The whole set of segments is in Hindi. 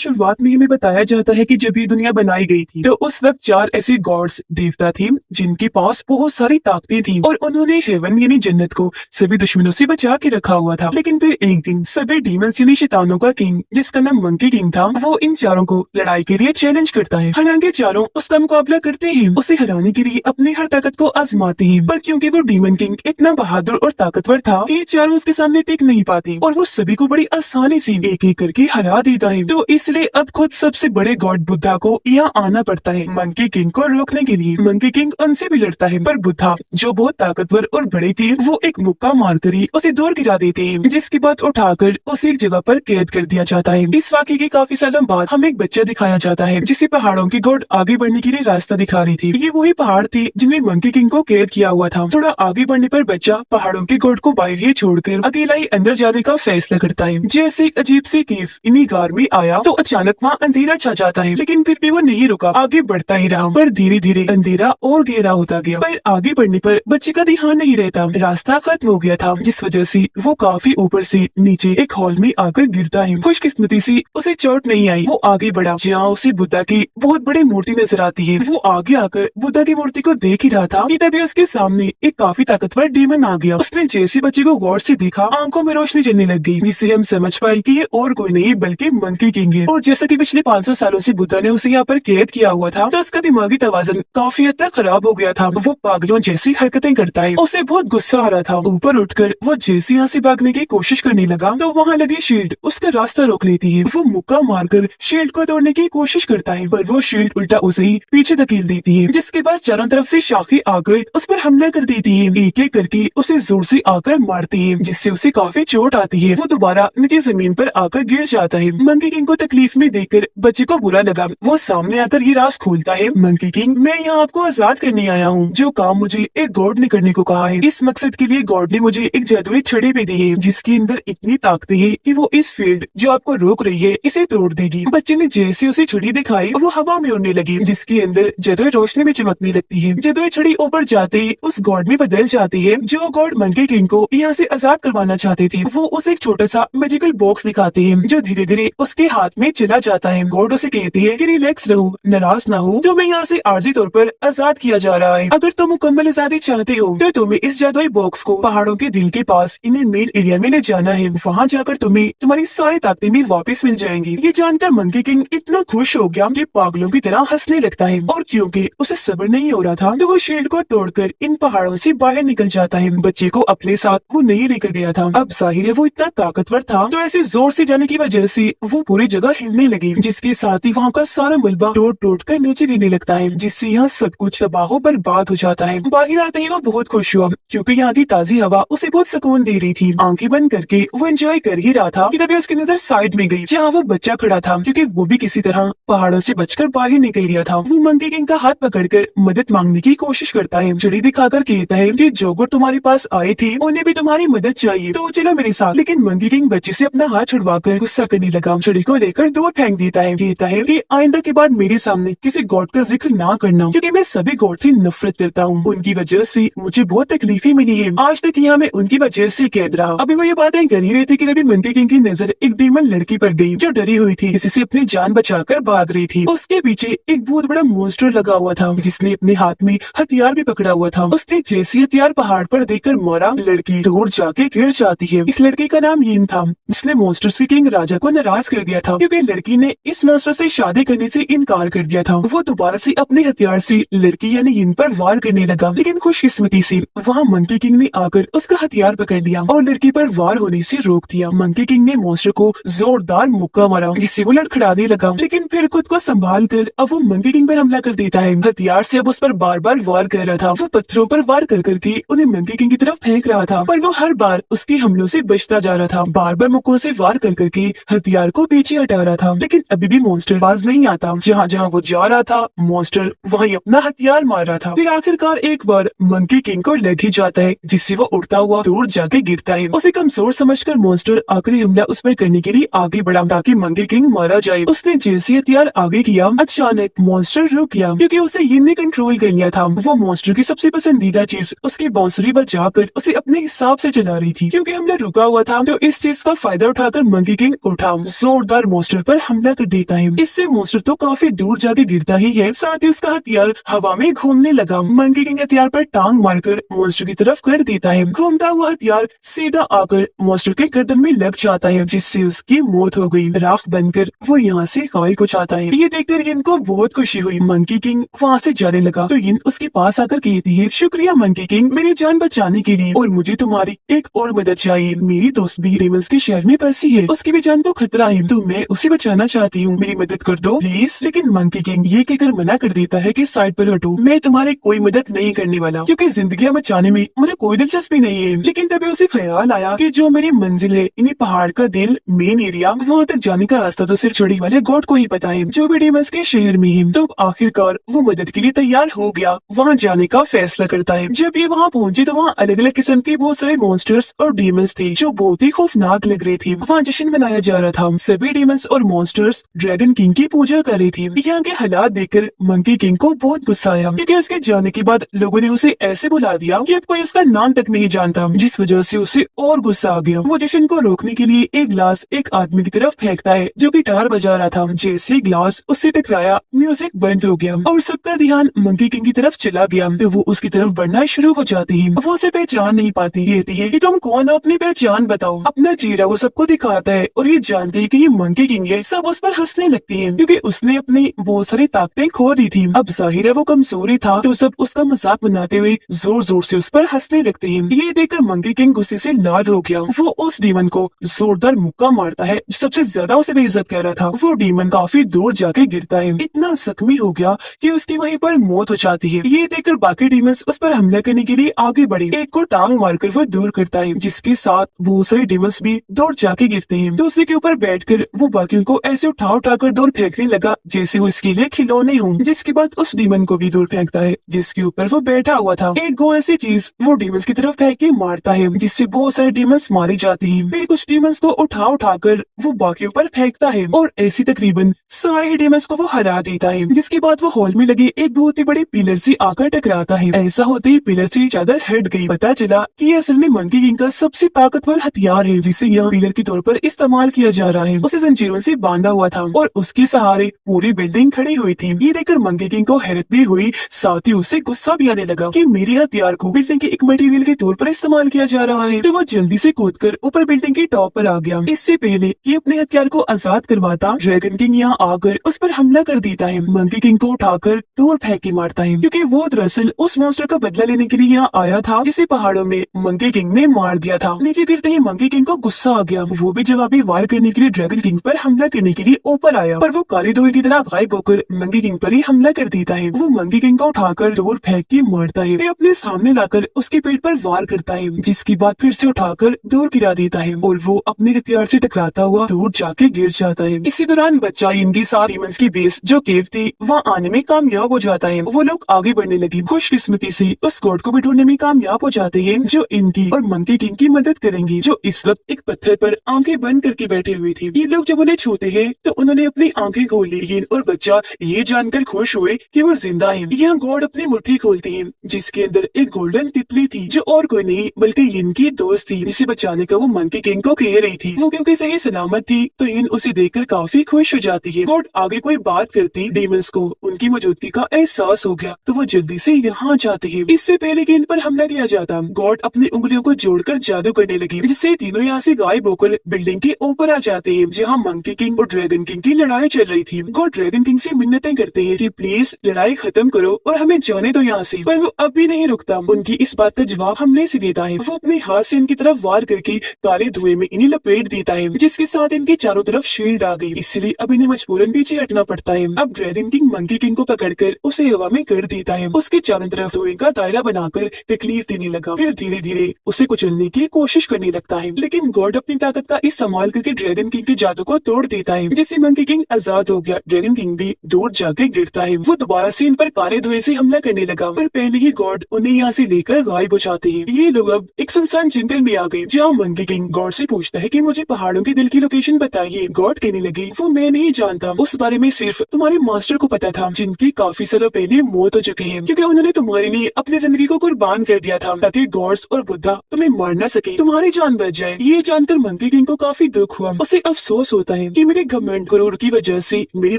शुरुआत में हमें बताया जाता है कि जब ये दुनिया बनाई गई थी तो उस वक्त 4 ऐसे गॉड्स देवता थे जिनके पास बहुत सारी ताकतें थी और उन्होंने हेवन यानी जन्नत को सभी दुश्मनों से बचा के रखा हुआ था। लेकिन फिर एक दिन सभी डीमंस यानी शैतानों का किंग जिसका नाम मंकी किंग था, वो इन चारों को लड़ाई के लिए चैलेंज करता है। हालांकि चारों उसका मुकाबला करते हैं, उसे हराने के लिए अपनी हर ताकत को आजमाते हैं, पर क्योंकि वो डीमन किंग इतना बहादुर और ताकतवर था कि ये चारों उसके सामने टिक नहीं पाते और वो सभी को बड़ी आसानी से एक एक करके हरा देता है। तो इसलिए अब खुद सबसे बड़े गॉड बुद्धा को यहाँ आना पड़ता है मंकी किंग को रोकने के लिए। मंकी किंग उनसे भी लड़ता है, पर बुद्धा जो बहुत ताकतवर और बड़े थे वो एक मुक्का मारकर ही उसे दूर गिरा देते हैं, जिसके बाद उठाकर उसे एक जगह पर कैद कर दिया जाता है। इस वाक़ये के काफी सालों बाद हमें एक बच्चा दिखाया जाता है जिसे पहाड़ों की गॉड आगे बढ़ने के लिए रास्ता दिखा रही थी। ये वही पहाड़ थे जिनमें मंकी किंग को कैद किया हुआ था। थोड़ा आगे बढ़ने पर बच्चा पहाड़ों के गॉड को बाहर ही छोड़कर अकेला ही अंदर जाने का फैसला करता है। जैसे एक अजीब सी केव इन्हीं गार में आया तो अचानक वहाँ अंधेरा छा जाता है, लेकिन फिर भी वो नहीं रुका, आगे बढ़ता ही रहा। पर धीरे धीरे अंधेरा और गहरा होता गया, पर आगे बढ़ने पर बच्चे का ध्यान नहीं रहता, रास्ता खत्म हो गया था, जिस वजह से वो काफी ऊपर से नीचे एक हॉल में आकर गिरता है। खुशकिस्मती से उसे चोट नहीं आई। वो आगे बढ़ा जहाँ उसे बुद्धा की बहुत बड़ी मूर्ति नजर आती है। वो आगे आकर बुद्धा की मूर्ति को देख ही रहा था कि तभी उसके सामने एक काफी ताकतवर डीमन आ गया। उसने जैसे बच्चे को गौर से देखा, आंखों में रोशनी चलने लग गई, जिससे हम समझ पाए कि ये और कोई नहीं बल्कि मंकी किंग है। और जैसा कि पिछले 500 सालों से बुद्धा ने उसे यहाँ पर कैद किया हुआ था, तो उसका दिमागी तवाज़ुन काफी हद तक खराब हो गया था। वो पागलों जैसी हरकतें करता है। उसे बहुत गुस्सा आ रहा था। ऊपर उठकर वो जैसे यहाँ से भागने की कोशिश करने लगा तो वहाँ लगी शील्ड उसका रास्ता रोक लेती है। वो मुक्का मारकर शील्ड को तोड़ने की कोशिश करता है, पर वो शील्ड उल्टा उसे ही पीछे धकेल देती है, जिसके बाद चारों तरफ से शाखें आकर उस पर हमला कर देती है। एक एक करके उसे जोर से आकर मारती है, जिससे उसे काफी चोट आती है। वो दोबारा नीचे जमीन पर आकर गिर जाता है। मंकी किंग को तकलीफ में देखकर बच्चे को बुरा लगा। वो सामने आकर ये राज खोलता है, मंकी किंग, मैं यहाँ आपको आजाद करने आया हूँ। जो काम मुझे एक गॉड ने करने को कहा है, इस मकसद के लिए गॉड ने मुझे एक जादुई छड़ी भी दी है, जिसके अंदर इतनी ताकत है कि वो इस फील्ड जो आपको रोक रही है इसे तोड़ देगी। बच्चे ने जैसे उसे छड़ी दिखाई वो हवा में उड़ने लगी, जिसके अंदर जादुई रोशनी में चमकने लगती है। जादुई छड़ी ऊपर जाते ही उस गॉड में बदल जाती है। जो गॉड मंकी किंग को यहाँ से आजाद करवाना चाहते थे, वो उसे एक छोटा सा मैजिकल बॉक्स दिखाते हैं, जो धीरे धीरे उसके हाथ में चला जाता है। गॉड उसे कहती है कि रिलैक्स रहो, नाराज ना हो, तुम्हें यहाँ से आर्जी तौर पर आजाद किया जा रहा है। अगर तुम मुकम्मल आजादी चाहते हो तो तुम्हें इस जादुई बॉक्स को पहाड़ों के दिल के पास इन्हें मेन एरिया में ले जाना है। वहाँ जाकर तुम्हें तुम्हारी सारी ताकतें भी वापस मिल जाएंगी। ये जानकर मंकी किंग इतना खुश हो गया कि पागलों की तरह हंसने लगता है, और क्योंकि उसे सब्र नहीं हो रहा था तो वो शील्ड को तोड़कर इन पहाड़ों से बाहर निकल जाता है। बच्चे को अपने साथ वो नहीं लेकर गया था। अब जाहिर है वो इतना ताकतवर था तो ऐसे जोर से जाने की वजह से वो पूरी जगह हिलने लगी, जिसके साथ ही वहाँ का सारा मलबा टूट टूट कर नीचे गिरने लगता है, जिससे यहाँ सब कुछ तबाह बर्बाद हो जाता है। बाहर आते ही वो बहुत खुश हुआ क्योंकि यहाँ की ताजी हवा उसे बहुत सुकून दे रही थी। आंखें बंद करके वो एंजॉय कर ही रहा था कि तभी उसकी नजर साइड में गई, जहाँ वो बच्चा खड़ा था, क्योंकि वो भी किसी तरह पहाड़ों से बचकर बाहर निकल गया था। वो मंकी किंग का हाथ पकड़कर मदद मांगने की कोशिश करता है। छड़ी दिखाकर कहता है कि जो लोग तुम्हारे पास आए थे उन्हें भी तुम्हारी मदद चाहिए, तो चलो मेरे साथ। लेकिन मंकी किंग बच्चे से अपना हाथ छुड़वाकर गुस्सा करने लगा, छड़ी को लेकर दूर फेंक देता है। कहता है कि आइंदा के बाद मेरे सामने किसी गॉड का जिक्र ना करना, क्योंकि मैं सभी गॉड से नफरत करता हूँ। उनकी वजह से मुझे बहुत तकलीफें मिली है। आज तक यहाँ मैं उनकी वजह से कैद रहा। अभी वो ये बातें कर ही रही थी कि तभी मंकी किंग की नजर एक डीमन लड़की पर गई, जो डरी हुई थी, किसी से अपनी जान बचाकर भाग रही थी। उसके पीछे एक बहुत बड़ा मॉन्स्टर लगा हुआ था, जिसने अपने हाथ में हथियार भी पकड़ा हुआ था। उसने जैसे हथियार पहाड़ पर देखकर मारा, लड़की दूर जाके गिर जाती है। इस लड़की का नाम यीन था, जिसने मॉन्स्टर से किंग राजा को नाराज कर दिया था, क्योंकि लड़की ने इस मॉन्स्टर से शादी करने से इनकार कर दिया था। वो दोबारा से अपने हथियार से लड़की यानी यीन पर वार करने लगा, लेकिन खुशकिस्मती से वहाँ मंकी किंग ने आकर उसका हथियार पकड़ लिया और लड़की पर वार होने से रोक दिया। मंकी किंग ने मॉन्स्टर को जोरदार मुक्का मारा, जिससे वो लड़खड़ाने लगा, लेकिन फिर खुद को संभाल कर अब वो मंकी किंग पर हमला कर देता है। हथियार से अब उस पर बार बार वार कर रहा था। वो पत्थरों पर वार कर करके उन्हें मंकी किंग की तरफ फेंक रहा था, पर वो हर बार उसके हमलों से बचता जा रहा था। बार बार मुक्कों से वार कर करके हथियार को पीछे हटा रहा था, लेकिन अभी भी मॉन्स्टर बाज नहीं आता। जहाँ जहाँ वो जा रहा था मॉन्स्टर वहीं अपना हथियार मार रहा था। फिर आखिरकार एक बार मंकी किंग को लग ही जाता है, जिससे वो उड़ता हुआ दूर जाके गिरता है। उसे कमजोर समझकर मॉन्स्टर आखिरी हमला उस पर करने के लिए आगे बढ़ा ताकि मंकी किंग मारा जाए। उसने जैसे हथियार आगे किया, अचानक मॉन्स्टर रुक गया, क्योंकि उसे यीन ने कंट्रोल कर लिया था। वो मॉन्स्टर की सबसे पसंदीदा चीज उसकी बांसुरी बजाकर उसे अपने हिसाब से चला रही थी। क्योंकि हमला रुका हुआ था तो इस चीज का फायदा उठाकर मंकी किंग उठा, जोरदार मॉन्स्टर मॉन्स्टर पर हमला कर देता है। इससे मॉन्स्टर तो काफी दूर जाके गिरता ही है, साथ ही उसका हथियार हवा में घूमने लगा। मंकी किंग हथियार पर टांग मारकर मॉन्स्टर की तरफ कर देता है। घूमता हुआ हथियार सीधा आकर मॉन्स्टर के गर्दन में लग जाता है, जिससे उसकी मौत हो गई। राख बनकर वो यहाँ से गायब हो जाता है। ये देखकर यिन को बहुत खुशी हुई। मंकी किंग वहाँ से जाने लगा तो यिन उसके पास आकर कहती है, शुक्रिया मंकी किंग, मेरी जान बचाने के लिए, और मुझे तुम्हारी एक और मदद चाहिए। मेरी दोस्त भी डेविल्स के शहर में फंसी है, उसकी भी जान को खतरा है, तो मैं उसे बचाना चाहती हूँ, मेरी मदद कर दो प्लीज। लेकिन मंकी किंग ये कहकर मना कर देता है कि साइड पर हटो, मैं तुम्हारी कोई मदद नहीं करने वाला, क्योंकि जिंदगियां बचाने में मुझे कोई दिलचस्पी नहीं है। लेकिन तभी उसे ख्याल आया कि जो मेरी मंजिल है, इन्हीं पहाड़ का दिल, मेन एरिया, वहाँ तक जाने का रास्ता तो सिर्फ चढ़ी वाले गॉड को ही पता है, जो भी डेमंस के शहर में है। तो आखिरकार वो मदद के लिए तैयार हो गया, वहाँ जाने का फैसला करता है। जब ये वहाँ पहुंचे तो वहाँ अलग अलग किस्म के बहुत सारे मॉन्स्टर्स और डेमंस थे, जो बहुत ही खौफनाक लग रहे थे। वहाँ जश्न मनाया जा रहा था। सभी डेमंस और मॉन्स्टर्स ड्रैगन किंग की पूजा कर रही थी। यहाँ के हालात देखकर मंकी किंग को बहुत गुस्सा आया, क्योंकि उसके जाने के बाद लोगों ने उसे ऐसे बुला दिया कि अब कोई उसका नाम तक नहीं जानता, जिस वजह से उसे और गुस्सा आ गया। वो जश्न को रोकने के लिए एक ग्लास एक आदमी की तरफ फेंकता है, जो गिटार बजा रहा था। जैसे ग्लास उससे टकराया, म्यूजिक बंद हो गया और सबका ध्यान मंकी किंग की तरफ चला गया। तो वो उसकी तरफ बढ़ना शुरू हो जाती है। वो उसे पहचान नहीं पाती, कहती है कि तुम कौन हो, अपनी पहचान बताओ। अपना चेहरा वो सबको दिखाता है और ये जानते है कि ये मंकी किंग है। सब उस पर हंसने लगती है, क्योंकि उसने अपनी बहुत सारी ताकतें खो दी थी। अब जाहिर है वो कमजोरी था, तो सब उसका मजाक बनाते हुए जोर जोर से उस पर हंसने लगते हैं। ये देखकर मंकी किंग गुस्से से लाल हो गया। वो उस डीमन को जोरदार मुक्का मारता है, जो सबसे ज्यादा उसे बेइज्जत कर रहा था। वो डीमन काफी दूर जाके गिरता है, इतना जख्मी हो गया कि उसकी वहीं पर मौत हो जाती है। ये देखकर बाकी डीमंस उस पर हमला करने के लिए आगे बढ़े। एक को टांग मारकर वो दूर करता है, जिसके साथ बहुत सारे डीमंस भी दूर जाके गिरते हैं। दूसरे के ऊपर बैठकर वो बाकियों को ऐसे उठाकर दूर फेंकने लगा जैसे वो इसके लिए खिलौने हों। जिसके बाद उस डीमन को भी दूर फेंकता है, जिसके ऊपर वो बैठा हुआ था। एक गो ऐसी चीज वो डीमंस की तरफ फेंक के मारता है, जिससे बहुत सारे डीमंस मारे जाते हैं। फिर कुछ डीमंस को उठाकर वो बाकियों पर फेंकता है, और ऐसी तकरीबन सारे डीमंस को वो हरा देता है। जिसके बाद वो हॉल में लगे एक बहुत ही बड़ी पिलर से आकर टकराता है। ऐसा होते ही पिलर से चादर हट गई। पता चला कि ये असल में मंकी किंग का सबसे ताकतवर हथियार है, जिसे यहाँ पिलर के तौर पर इस्तेमाल किया जा रहा है। उसे जंजीरों से बांधा हुआ था और उसके सहारे पूरी बिल्डिंग खड़ी हुई थी। ये देखकर मंकी किंग को हैरत भी हुई, साथ ही उसे गुस्सा भी आने लगा कि मेरे हथियार को बिल्डिंग के एक मटेरियल के तौर पर इस्तेमाल किया जा रहा है। तो वो जल्दी से कूदकर ऊपर बिल्डिंग के टॉप पर आ गया। इससे पहले कि अपने हथियार को आजाद करवाता, ड्रैगन किंग यहाँ आकर उस पर हमला कर देता है। मंकी किंग को उठाकर दूर फेंक के मारता है, क्योंकि वो दरअसल उस मॉन्स्टर का बदला लेने के लिए यहाँ आया था, जिसे पहाड़ों में मंकी किंग ने मार दिया था। नीचे गिरते ही मंकी किंग को गुस्सा आ गया। वो भी जवाबी वार करने के लिए ड्रैगन किंग पर हमला करने के लिए ऊपर आया, पर वो काले धुएं की तरह गायब होकर मंकी किंग पर ही हमला कर देता है। वो मंकी किंग को उठाकर दूर फेंक के मारता है, फिर अपने सामने लाकर उसके पेट पर वार करता है, जिसके बाद फिर से उठाकर दूर गिरा देता है और वो अपने हथियार से टकराता हुआ दूर जाके गिर जाता है। इसी दौरान बच्चा इनकी साथ डीमंस की बेस जो केव थी वहाँ आने में कामयाब हो जाता है। वो लोग आगे बढ़ने लगे, खुशकिस्मती से उस गॉड को भी ढूंढने में कामयाब हो जाते हैं, जो इनकी और मंकी किंग की मदद करेंगी, जो इस वक्त एक पत्थर पर आंखें बंद करके बैठे हुए थे। ये लोग जब उन्हें छूते हैं तो उन्होंने अपनी आंखें खोल ली। यिन और बच्चा ये जानकर खुश हुए कि वो जिंदा है। यहाँ गॉड अपनी मुट्ठी खोलती है, जिसके अंदर एक गोल्डन तितली थी, जो और कोई नहीं बल्कि यिन की दोस्त थी, जिसे बचाने का वो मंकी किंग को कह रही थी। वो क्योंकि सही सलामत थी तो यिन उसे देखकर काफी खुश हो जाती है। गॉड आगे कोई बात करती, डीमंस को उनकी मौजूदगी का एहसास हो गया, तो वो जल्दी से यहाँ जाते हैं। इससे पहले कि इन पर हमला किया जाता, गॉड अपनी उंगलियों को जोड़कर जादू करने लगी, जिससे तीनों यहाँ से गायब होकर बिल्डिंग के ऊपर आ जाते हैं, जहाँ मंकी किंग और ड्रैगन किंग की लड़ाई चल रही थी। गॉड ड्रैगन किंग से मिन्नतें करते हैं कि प्लीज लड़ाई खत्म करो और हमें जाने दो यहाँ से, पर वो अब भी नहीं रुकता। उनकी इस बात का जवाब हमले से देता है। वो अपने हाथ से इनकी तरफ वार करके काले धुएं में इन्हें लपेट देता है, जिसके साथ इनके चारों तरफ शील्ड आ गई, इसलिए अब इन्हें मजबूरन पीछे हटना पड़ता है। अब ड्रैगन किंग मंकी किंग को पकड़कर उसे हवा में कर देता है। उसके चारों तरफ धुएं का दायरा बनाकर तकलीफ देने लगा, फिर धीरे धीरे उसे कुचलने की कोशिश करने लगता है। लेकिन गॉड अपनी ताकत का इस्तेमाल करके ड्रैगन किंग के जादू को तोड़ देता है, जिससे मंकी किंग आजाद हो गया। ड्रैगन किंग भी दूर जाके गिरता है। वो दोबारा से इन पर काले धुएं से हमला करने लगा, पर पहले ही गॉड उन्हें यहाँ से लेकर गायब हो जाते हैं। ये लोग अब एक सुनसान जंगल में आ गए, जहाँ मंकी किंग गॉड से पूछता है कि मुझे पहाड़ों के दिल की लोकेशन बताइए। गॉड कहने लगे, वो मैं नहीं जानता, उस बारे में सिर्फ तुम्हारे मास्टर को पता था, जिनकी काफी सालों पहले मौत हो चुकी है, क्योंकि उन्होंने तुम्हारे लिए अपनी जिंदगी को कुर्बान कर दिया था, ताकि गॉड्स और बुद्धा तुम्हें मार न सके, तुम्हारी जान बच जाए। ये जानकर मंकी किंग को काफी दुख हुआ। उसे अफसोस होता है है कि मेरे घमंड क्रूर की वजह से मेरे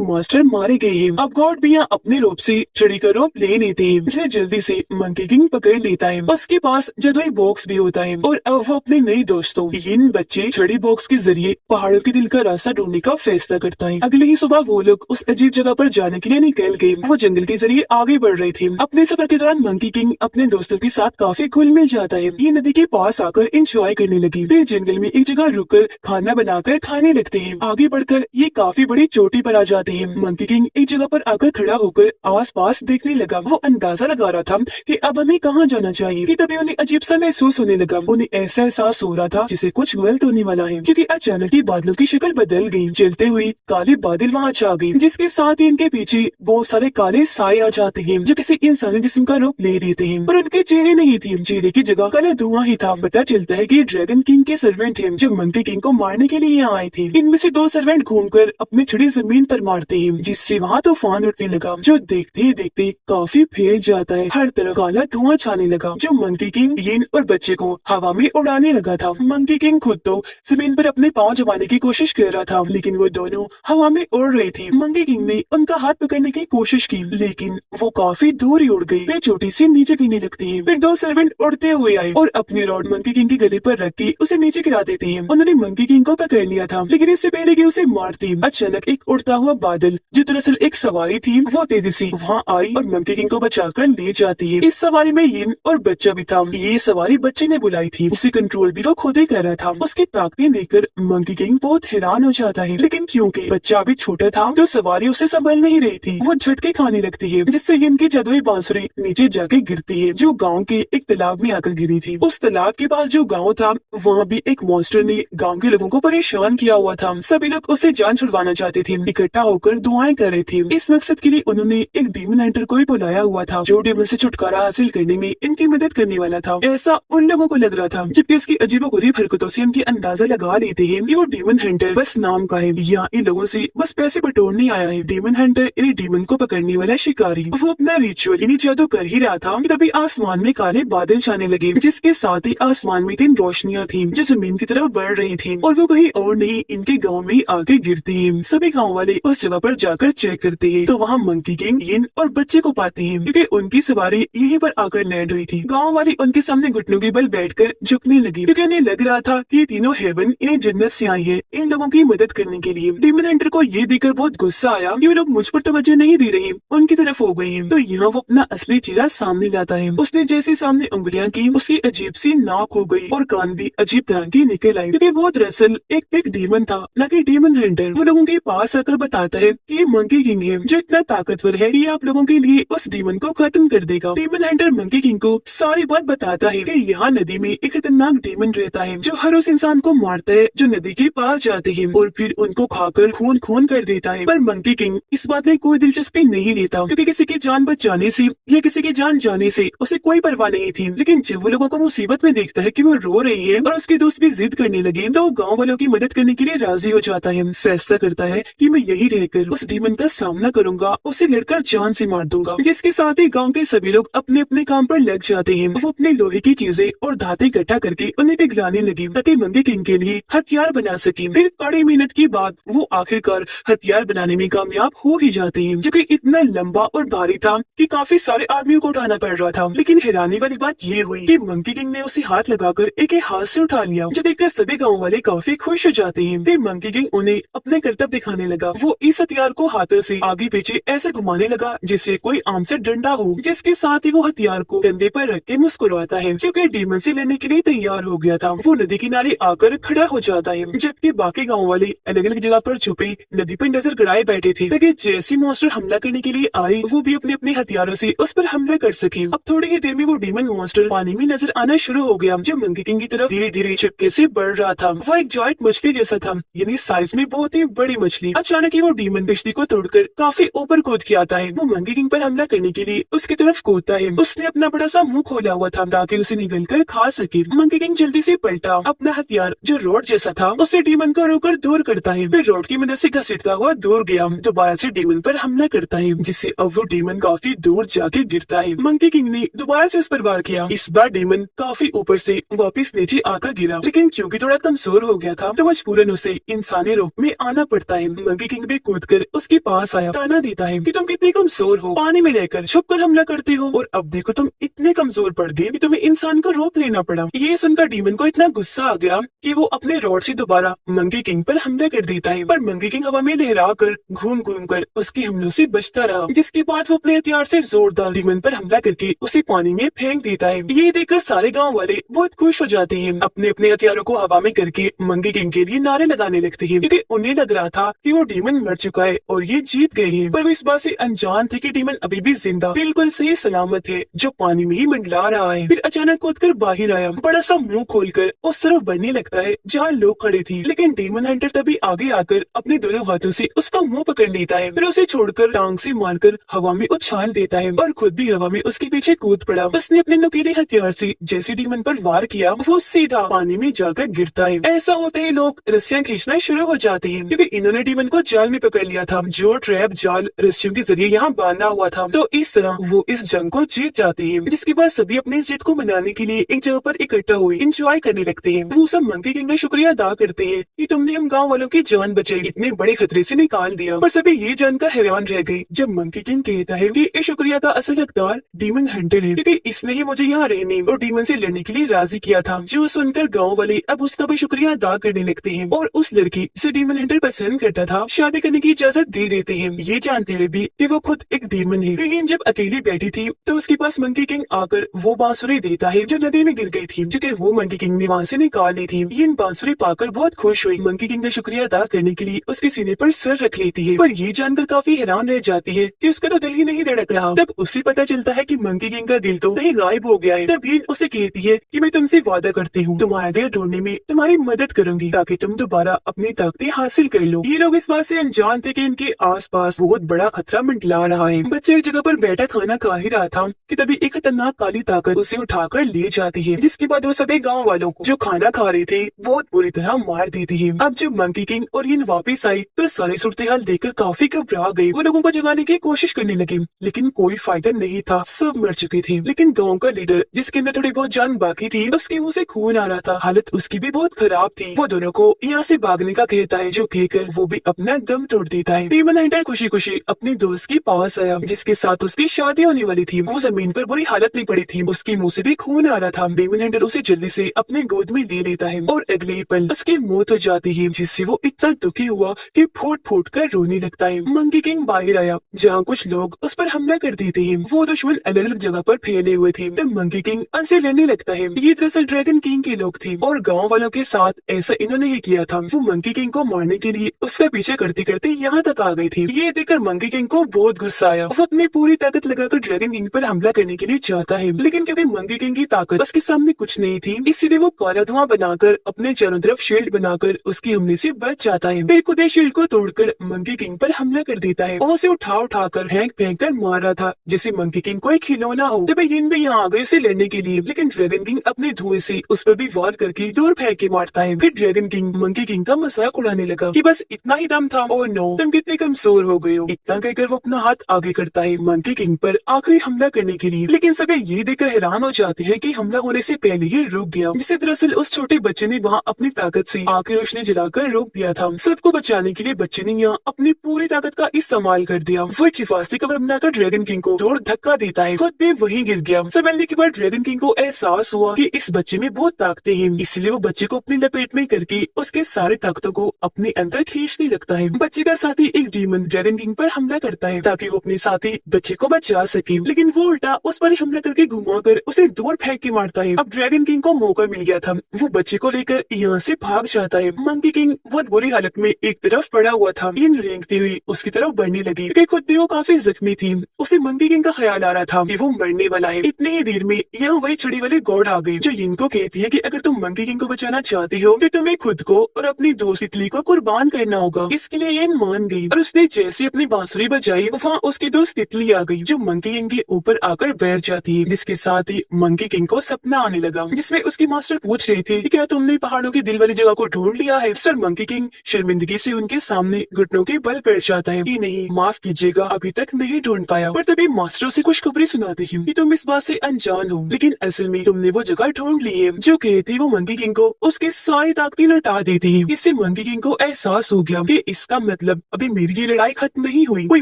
मास्टर मारे गए हैं। अब गॉड भी यहाँ अपने रूप से चिड़ी का रूप ले लेते हैं, जिसे जल्दी से मंकी किंग पकड़ लेता है। उसके पास जादुई बॉक्स भी होता है और अब वो अपने नए दोस्तों इन बच्चे छड़ी बॉक्स के जरिए पहाड़ों के दिल का रास्ता ढूंढने का फैसला करता है। अगले ही सुबह वो लोग उस अजीब जगह पर जाने के लिए निकल गए। वो जंगल के जरिए आगे बढ़ रहे थे। अपने सफर के दौरान मंकी किंग अपने दोस्तों के साथ काफी घुल मिल जाता है। ये नदी के पास आकर इंजॉय करने लगी। फिर जंगल में एक जगह रुककर खाना बनाकर खाने लगते हैं। आगे बढ़कर ये काफी बड़ी चोटी पर आ जाते हैं। मंकी किंग एक जगह पर आकर खड़ा होकर आस-पास देखने लगा। वो अंदाजा लगा रहा था कि अब हमें कहाँ जाना चाहिए कि तभी उन्हें अजीब सा महसूस होने लगा। उन्हें ऐसा एहसास हो रहा था जिसे कुछ गलत होने वाला है, क्योंकि अचानक ही बादलों की शक्ल बदल गई। चलते हुए काले बादल वहाँ छा गए, जिसके साथ ही इनके पीछे बहुत सारे काले साए आ जाते हैं जो किसी इंसानी जिस्म का रूप ले लेते हैं। पर उनके चेहरे नहीं थे, चेहरे की जगह काला धुआं ही था। पता चलता है कि ड्रैगन किंग के सर्वेंट हैं जो मंकी किंग को मारने के लिए यहाँ आए थे। इनमें से दो सर्वेंट घूमकर अपनी छड़ी जमीन पर मारते हैं, जिससे वहाँ तूफान उठने लगा जो देखते ही देखते काफी फैल जाता है। हर तरफ काला धुआं छाने लगा जो मंकी किंग यिन और बच्चे को हवा में उड़ाने लगा था। मंकी किंग खुद तो जमीन पर अपने पाँव जमाने की कोशिश कर रहा था, लेकिन वो दोनों हवा में उड़ रहे थे। मंकी किंग ने उनका हाथ पकड़ने की कोशिश की, लेकिन वो काफी दूर ही उड़ गई। वे चोटी से नीचे गिरने लगते हैं। फिर दो सर्वेंट उड़ते हुए आए और अपनी रॉड मंकी किंग के गले पर रख के उसे नीचे गिरा देते हैं। उन्होंने मंकी किंग को पकड़ लिया था, लेकिन इससे पहले कि उसे मारते अचानक एक उड़ता हुआ बादल जो दरअसल एक सवारी थी वो तेजी से वहाँ आई और मंकी किंग को बचाकर ले जाती है। इस सवारी में यिन और बच्चा भी था। ये सवारी बच्चे ने बुलाई थी, उसे कंट्रोल भी वो खुद ही कर रहा था। उसकी ताकतें देखकर मंकी किंग बहुत हैरान हो जाता है, लेकिन क्योंकि बच्चा अभी छोटा था तो सवारी उसे संभल नहीं रही थी। वो झटके खाने लगती है, जिससे यिन की जादुई बांसुरी नीचे जाके गिरती है जो गाँव के एक तालाब में आकर गिरी थी। उस तालाब के पास जो गाँव था वहाँ भी एक मॉन्स्टर ने गाँव के लोगों को परेशान किया हुआ था। सभी लोग उससे जान छुड़वाना चाहते थे, इकट्ठा होकर दुआएं कर रहे थे। इस मकसद के लिए उन्होंने एक डीमन हंटर को भी बुलाया हुआ था जो डीमन से छुटकारा हासिल करने में इनकी मदद करने वाला था। ऐसा उन लोगों को लग रहा था, जबकि उसकी अजीबोगरीब हरकतों से उनकी अंदाजा लगा लेते हैं कि वो डीमन हंटर बस नाम का है या इन लोगों से बस पैसे बटोरने आया है। डीमन हंटर यानी डीमन को पकड़ने वाला शिकारी। वो अपना रिचुअल यानी जादू कर ही रहा था कि तभी आसमान में काले बादल छाने लगे, जिसके साथ ही आसमान में 3 रोशनियां थी जो जमीन की तरफ बढ़ रही थी और वो कहीं और नहीं इनके गाँव में आके गिरती है। सभी गाँव वाले उस जगह पर जाकर चेक करते हैं तो वहाँ मंकी किंग यिन और बच्चे को पाते हैं, क्योंकि उनकी सवारी यहीं पर आकर लैंड हुई थी। गाँव वाले उनके सामने घुटनों के बल बैठकर झुकने लगी, क्योंकि उन्हें लग रहा था कि ये तीनों हेवन यानी जन्नत से आई है इन लोगों की मदद करने के लिए। डीमन हंटर को ये देखकर बहुत गुस्सा आया कि वो लोग मुझ पर तवज्जो नहीं दे रहे, उनकी तरफ हो गए हैं। तो यहाँ वो अपना असली चेहरा सामने लाता है। उसने जैसे सामने उंगलियां की उसकी अजीब सी नाक हो गई और कान भी अजीब तरह की निकल आई, क्योंकि वो दरअसल एक बिग डीमन था न कि डीमन हंटर। वो लोगों के पास आकर बताता है कि ये मंकी किंग है जो इतना ताकतवर है कि आप लोगों के लिए उस डीमन को खत्म कर देगा। डीमन हंटर मंकी किंग को सारी बात बताता है कि यहाँ नदी में एक खतरनाक डीमन रहता है जो हर उस इंसान को मारता है जो नदी के पास जाते हैं और फिर उनको खाकर खून खून कर देता है। पर मंकी किंग इस बात में कोई दिलचस्पी नहीं लेता, क्योंकि किसी की जान बच जाने से या किसी की जान जाने से उसे कोई परवाह नहीं थी। लेकिन जब वो लोगों को मुसीबत में देखता है कि वो रो रही है और उसके दोस्त भी जिद करने लगे तो वो गाँव वालों की मदद करने के लिए राजी हो जाता है। फैसला करता है कि मैं यही रहकर उस डीमन का सामना करूंगा, उसे लड़कर जान से मार दूंगा। जिसके साथ ही गांव के सभी लोग अपने अपने काम पर लग जाते हैं। वो अपने लोहे की चीजें और धाते इकट्ठा करके उन्हें पिघलाने लगी ताकि मंकी किंग के लिए हथियार बना सके। फिर बड़ी मेहनत के बाद वो आखिरकार हथियार बनाने में कामयाब हो ही जाते हैं, जो कि इतना लंबा और भारी था कि काफी सारे आदमियों को उठाना पड़ रहा था। लेकिन हैरानी वाली बात ये हुई कि मंकी किंग ने उसे हाथ लगाकर एक हाथ से उठा लिया, जो देखकर सभी गाँव वाले काफी खुश हो जाते हैं। फिर मंकी किंग उन्हें अपने करतब दिखाने लगा। वो इस हथियार को हाथों से आगे पीछे ऐसे घुमाने लगा जिससे कोई आम से डंडा हो, जिसके साथ ही वो हथियार को कंधे पर रख के मुस्कुराता है, क्योंकि डीमन से लड़ने के लिए तैयार हो गया था। वो नदी किनारे आकर खड़ा हो जाता है, जबकि बाकी गाँव वाले अलग अलग जगह पर छुपे नदी पर नजर गड़ाए बैठे थे ताकि जैसे मॉन्स्टर हमला करने के लिए आए वो भी अपने अपने हथियारों से उस पर हमला कर सके। अब थोड़ी ही देर में वो डीमन मॉन्स्टर पानी में नजर आना शुरू हो गया, जो मंकी किंग की तरफ धीरे धीरे चिपके से बढ़ रहा था। वो एक जॉइंट मछली जैसा था, यानी साइज में बहुत ही बड़ी मछली। अचानक ही वो डीमन कश्ती को तोड़कर काफी ऊपर कूद के आता है। वो मंकी किंग पर हमला करने के लिए उसकी तरफ कूदता है। उसने अपना बड़ा सा मुंह खोला हुआ था ताकि उसे निगल कर खा सके। मंकी किंग जल्दी से पलटा, अपना हथियार जो रोड जैसा था उसे डीमन को रोककर दूर करता है। फिर रोड की मदद से घसीटता हुआ दूर गया, दोबारा से डीमन पर हमला करता है, जिससे अब वो डीमन काफी दूर जाके गिरता है। मंकी किंग ने दोबारा से उस पर वार किया। इस बार डीमन काफी ऊपर से वापस नीचे आकर गिरा, लेकिन क्योंकि थोड़ा कमजोर हो गया था तो मजबूरन उसे इन इंसानी रूप में आना पड़ता है। मंकी किंग भी कूद कर उसके पास आया, ताना देता है कि तुम कितने कमजोर हो, पानी में रहकर छुप कर हमला करते हो और अब देखो तुम इतने कमजोर पड़ गए कि तुम्हें इंसान को रोक लेना पड़ा। ये सुनकर डीमन को इतना गुस्सा आ गया कि वो अपने रॉड से दोबारा मंकी किंग पर हमला कर देता है, पर मंकी किंग हवा में लहरा कर घूम घूम कर उसके हमलों से बचता रहा, जिसके बाद वो अपने हथियार से जोरदार डीमन पर हमला करके उसे पानी में फेंक देता है। ये देखकर सारे गाँव वाले बहुत खुश हो जाते हैं, अपने अपने हथियारों को हवा में करके मंकी किंग के लिए नारे लगाने लगते हैं, क्योंकि उन्हें लग रहा था कि वो डीमन मर चुका है और ये जीत गए हैं। पर वो इस बात से अनजान थे कि डीमन अभी भी जिंदा बिल्कुल सही सलामत है, जो पानी में ही मंडला रहा है। फिर अचानक कूदकर बाहर आया, बड़ा सा मुंह खोलकर उस तरफ बढ़ने लगता है जहाँ लोग खड़े थे, लेकिन डीमन हंटर तभी आगे आकर अपने दोनों हाथों से उसका मुंह पकड़ लेता है, फिर उसे छोड़कर टांग से मारकर हवा में उछाल देता है और खुद भी हवा में उसके पीछे कूद पड़ा। उसने अपने नुकीले हथियार से जैसे डीमन पर वार किया, वो सीधा पानी में जाकर गिरता है। ऐसा होते ही लोग रस्सियां खींचना शुरू हो जाते हैं, क्योंकि इन्होंने डीमन को जाल में पकड़ लिया था, जो ट्रैप जाल रस्सियों के जरिए यहाँ बांधा हुआ था। तो इस तरह वो इस जंग को जीत जाते हैं, जिसके बाद सभी अपनी इस जीत को मनाने के लिए एक जगह पर इकट्ठा हुए एंजॉय करने लगते हैं। वो सब मंकी किंग का शुक्रिया अदा करते हैं कि तुमने हम गाँव वालों की जान बचाई, इतने बड़े खतरे से निकाल दिया। पर सभी ये जानकर हैरान रह गए जब मंकी किंग कहता है कि इस शुक्रिया का असल हकदार डीमन हंटर है, क्योंकि इसने ही मुझे यहाँ रहने और डीमन से लड़ने के लिए राजी किया था। जो सुनकर गाँव वाले अब उसका भी शुक्रिया अदा करने लगते हैं और उस लड़की जिसे डीमन हंटर पसंद करता था शादी करने की इजाजत दे देते हैं, ये जानते हुए भी कि वो खुद एक डीमन है। लेकिन जब अकेली बैठी थी तो उसके पास मंकी किंग आकर वो बांसुरी देता है जो नदी में गिर गई थी, क्योंकि वो मंकी किंग ने वहाँ से निकाल ली थी। ये बांसुरी पाकर बहुत खुश हुई, मंकी किंग का शुक्रिया अदा करने के लिए उसके सीने पर सर रख लेती है, पर ये जानकर काफी हैरान रह जाती है कि उसका तो दिल ही नहीं धड़क रहा। तब उसे पता चलता है कि मंकी किंग का दिल तो कहीं गायब हो गया है। तब ये उसे कहती है कि मैं तुमसे वादा करती हूँ तुम्हारा दिल ढूंढने में तुम्हारी मदद करूंगी, ताकि तुम दोबारा अपनी ताकतें हासिल कर लो। ये लोग इस बात से अनजान थे कि इनके आसपास बहुत बड़ा खतरा मंडला रहा है। बच्चे एक जगह पर बैठा खाना खा ही रहा था कि तभी एक खतरनाक काली ताकत उसे उठाकर ले जाती है, जिसके बाद वो सभी गाँव वालों को जो खाना खा रहे थे बहुत बुरी तरह मार देती है। अब जब मंकी किंग और इन वापिस आई तो सारी सूरत हाल देखकर काफी घबरा गई। वो लोगों को जगाने की कोशिश करने लगे, लेकिन कोई फायदा नहीं था, सब मर चुके थे। लेकिन गाँव का लीडर जिसके अंदर थोड़ी बहुत जान बाकी थी, उसके मुंह से खून आ रहा था, हालत उसकी भी बहुत खराब थी। वो दोनों को यहाँ से भागने का कहता है, जो कहकर वो भी अपना दम तोड़ देता है। डीमन हंटर खुशी खुशी अपने दोस्त के पास आया जिसके साथ उसकी शादी होने वाली थी। वो जमीन पर बुरी हालत में पड़ी थी, उसके मुंह से भी खून आ रहा था। डीमन हंटर उसे जल्दी से अपने गोद में ले लेता है और अगले ही पल उसकी मौत हो जाती है, जिससे वो इतना दुखी हुआ कि फूट फूट कर रोने लगता है। मंकी किंग बाहर आया जहाँ कुछ लोग उस पर हमला कर देते हैं। वो दुश्मन अलग अलग जगह पर फैले हुए थे। तब मंकी किंग उनसे लड़ने लगता है। ये दरअसल ड्रैगन किंग के लोग थे और गाँव वालों के साथ ऐसा इन्होंने ये किया था। वो मंकी किंग को मारने के लिए उसका पीछे करते करते यहाँ तक आ गई थी। ये देखकर मंकी किंग को बहुत गुस्सा आया। वो अपनी पूरी ताकत लगाकर ड्रैगन किंग पर हमला करने के लिए चाहता है, लेकिन क्योंकि मंकी किंग की ताकत उसके सामने कुछ नहीं थी, इसलिए वो काला धुआं बनाकर अपने चारों तरफ शील्ड बनाकर उसके हमले से बच जाता है। फिर खुद शील्ड को तोड़कर मंकी किंग पर हमला कर देता है और उसे उठाकर फेंक फेंक कर मार रहा था, जैसे मंकी किंग को एक खिलौना हो। तभी जिन भी यहाँ आ गए उसे लड़ने के लिए, लेकिन ड्रैगन किंग अपने धुएं से उस पर भी वार करके दूर फेंक के मारता है। फिर ड्रैगन किंग मंकी किंग का मजाक उड़ाने लगा कि बस इतना ही दम था, और नो तुम कितने कमजोर हो गए हो। इतना कहकर वो अपना हाथ आगे करता है मंकी किंग पर आखिरी हमला करने के लिए, लेकिन सभी ये देखकर हैरान हो जाते हैं कि हमला होने से पहले ही रुक गया, जिसे दरअसल उस छोटे बच्चे ने वहाँ अपनी ताकत से आखिर रोशनी जलाकर रोक दिया था। सबको बचाने के लिए बच्चे ने यहाँ अपनी पूरी ताकत का इस्तेमाल कर दिया। वो एक हिफाजती कवर बनाकर ड्रैगन किंग को जोर धक्का देता है, खुद भी वहीं गिर गया। सब मिलने के बाद ड्रैगन किंग को एहसास हुआ कि इस बच्चे में बहुत ताकतें हैं, इसलिए वो बच्चे को अपनी लपेट में करके उसके सारे ताकतों को अपने अंदर खींचने लगता है। बच्चे का साथी एक डीमन ड्रैगन किंग पर हमला करता है ताकि वो अपने साथी बच्चे को बचा सके, लेकिन वो उल्टा उस पर हमला करके घुमाकर उसे दूर फेंक के मारता है। अब ड्रैगन किंग को मौका मिल गया था, वो बच्चे को लेकर यहाँ से भाग जाता है। मंकी किंग बहुत बुरी हालत में एक तरफ पड़ा हुआ था, इन रेंगती हुई उसकी तरफ बढ़ने लगी क्योंकि खुद भी वो काफी जख्मी थी। उसे मंकी किंग का ख्याल आ रहा था कि वो मरने वाला है। इतनी ही देर में यहाँ वही छड़ी वाली गॉड आ गई, जो इनको कहती है कि अगर तुम मंकी किंग को बचाना चाहती हो तो तुम्हें खुद को और अपनी दोस्त तितली को कुर्बान करना होगा। इसके लिए ये मान गई और उसने जैसे अपनी बांसुरी बजाई, वहाँ उसकी दोस्त तितली आ गई जो मंकी किंग के ऊपर आकर बैठ जाती है, जिसके साथ ही मंकी किंग को सपना आने लगा जिसमें उसकी मास्टर पूछ रही थी कि क्या तुमने पहाड़ों की दिल वाली जगह को ढूंढ लिया है। सर मंकी किंग शर्मिंदगी से उनके सामने घुटनों के बल बैठ जाता है कि नहीं, माफ कीजिएगा, अभी तक नहीं ढूंढ पाया। पर तभी मास्टर से खुशखबरी सुनाती है कि तुम इस बात से अनजान हो, लेकिन असल में तुमने वो जगह ढूंढ ली है। जो कहती वो मंकी किंग को उसकी सारी ताकतें लौटा देती है। इससे से मंकी किंग को एहसास हो गया कि इसका मतलब अभी मेरी ये लड़ाई खत्म नहीं हुई, कोई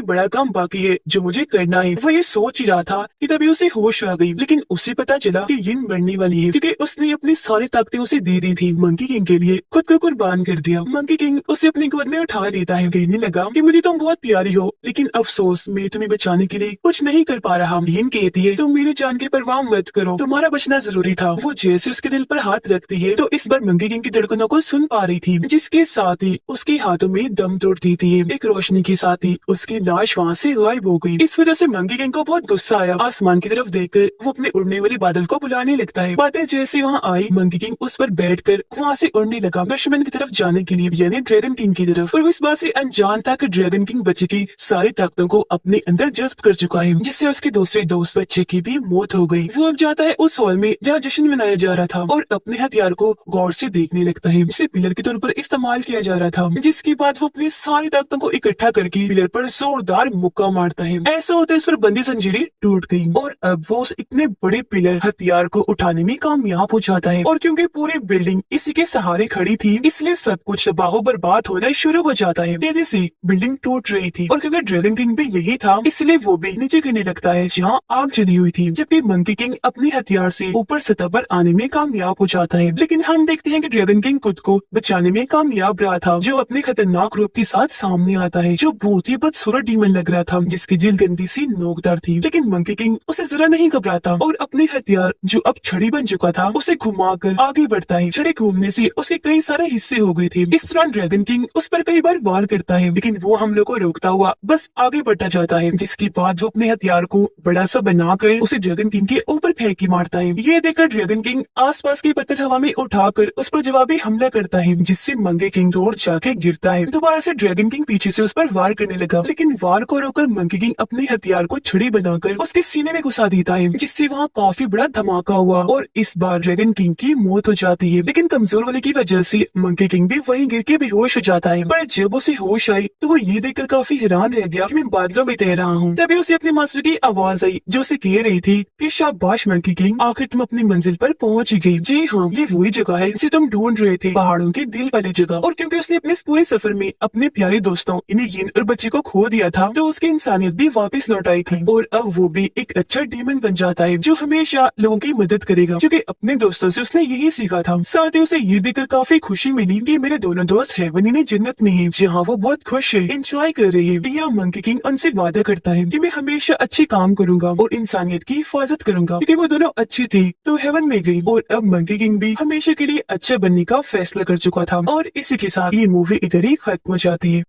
बड़ा काम बाकी है जो मुझे करना है। वो ये सोच ही रहा था कि तभी उसे होश आ गई, लेकिन उसे पता चला कि यिन मरने वाली है क्योंकि उसने अपनी सारी ताकतें उसे दे दी थी। मंकी किंग के लिए खुद को कुर्बान कर दिया। मंकी किंग उसे अपनी गोद में उठा लेता है, कहने लगा कि मुझे तुम बहुत प्यारी हो, लेकिन अफसोस मैं तुम्हें बचाने के लिए कुछ नहीं कर पा रहा। यिन कहती है तुम मेरी जान की परवाह मत करो, तुम्हारा बचना जरूरी था। वो जैसे उसके दिल पर हाथ रखती है तो इस बार मंकी किंग की धड़कनों को सुन पा रही थी, जिसके साथ ही उसके हाथों में दम तोड़ देती है। एक रोशनी के साथ ही उसकी लाश वहाँ से गायब हो गई। इस वजह से मंकी किंग को बहुत गुस्सा आया। आसमान की तरफ देखकर वो अपने उड़ने वाले बादल को बुलाने लगता है। बादल जैसे वहाँ आई, मंकी किंग उस पर बैठकर वहाँ से उड़ने लगा दुश्मन की तरफ जाने के लिए, यानी ड्रैगन किंग की तरफ। और इस बात से अनजान था कि ड्रैगन किंग बच्चे की सारी ताकतों को अपने अंदर जज्ब कर चुका है, जिससे उसके दूसरे दोस्त बच्चे की भी मौत हो गई। वो अब जाता है उस हॉल में जहाँ जश्न मनाया जा रहा था और अपने हथियार को गौर से देखने लगता है, जिसे पिलर के तौर पर इस्तेमाल किया जा रहा था। जिसके बाद वो अपनी सारी ताकतों को इकट्ठा करके पिलर पर जोरदार मुक्का मारता है। ऐसा होता है इस पर बंदी जंजीरें टूट गई और अब वो उस इतने बड़े पिलर हथियार को उठाने में कामयाब हो जाता है। और क्योंकि पूरी बिल्डिंग इसी के सहारे खड़ी थी, इसलिए सब कुछ तबाह बर्बाद होना शुरू हो जाता है। तेजी से बिल्डिंग टूट रही थी और क्योंकि ड्रैगन किंग भी यही था, इसलिए वो भी नीचे गिरने लगता है जहाँ आग जली हुई थी, जबकि मंकी किंग अपने हथियार से ऊपर सतह पर आने में कामयाब हो जाता है। लेकिन हम देखते हैं कि ड्रैगन किंग खुद को बचाने में कामयाब रहा था, जो अपने खतरनाक रूप के साथ सामने आता है, जो बहुत ही बदसूरत डीमन लग रहा था, जिसकी जिल गंदी सी नोकदार थी। लेकिन मंकी किंग उसे जरा नहीं घबराता और अपने हथियार जो अब छड़ी बन चुका था उसे घुमाकर आगे बढ़ता है। छड़ी घूमने से उसके कई सारे हिस्से हो गए थे। इस दौरान ड्रैगन किंग उस पर कई बार वार करता है, लेकिन वो हमलों को रोकता हुआ बस आगे बढ़ता जाता है। जिसके बाद वो अपने हथियार को बड़ा सा बनाकर उसे ड्रैगन किंग के ऊपर फेंक के मारता है। ये देखकर ड्रैगन किंग आसपास के पत्थर हवा में उठाकर उस पर जवाबी हमला करता है, जिससे मंकी किंग दूर जाके गिरता है। दोबारा से ड्रैगन किंग पीछे से उस पर वार करने लगा, लेकिन वार को रोककर मंकी किंग अपने हथियार को छड़ी बनाकर उसके सीने में घुसा देता है, जिससे वहाँ काफी बड़ा धमाका हुआ और इस बार ड्रैगन किंग की मौत हो जाती है। लेकिन कमजोर होने की वजह से मंकी किंग भी वहीं गिर के बेहोश हो जाता है। पर जब उसे होश आई तो वो ये देखकर काफी हैरान रह गया कि मैं बादलों में तैर रहा हूँ। तभी उसे अपने मास्टर की आवाज आई जो उसे कह रही थी कि शाबाश मंकी किंग, आखिर तुम अपनी मंजिल पर पहुंच गई। जी हाँ, ये वही जगह है जिसे तुम ढूंढ रहे थे, पहाड़ों के दिल वाली जगह। और क्योंकि उसने अपने इस पूरे सफर में अपने प्यारे दोस्तों इन्हें यिन और बच्चे को खो दिया था, तो उसकी इंसानियत भी वापस लौट आई थी और अब वो भी एक अच्छा डीमन बन जाता है जो हमेशा लोगों की मदद करेगा, क्योंकि अपने दोस्तों से उसने यही सीखा था। साथ ही उसे ये देखकर काफी खुशी मिली कि मेरे दोनों दोस्त हेवन यानी जन्नत में हैं, जहाँ वो बहुत खुश है, एंजॉय कर रहे हैं। यह मंकी किंग उनसे वादा करता है कि मैं हमेशा अच्छे काम करूंगा और इंसानियत की हिफाजत करूंगा, क्योंकि वो दोनों अच्छे थे तो हेवन में गई। और अब मंकी किंग भी हमेशा के लिए अच्छा बनने का फैसला कर चुका था। और इसी के साथ ये मूवी इधर ही खत्म हो जाती है।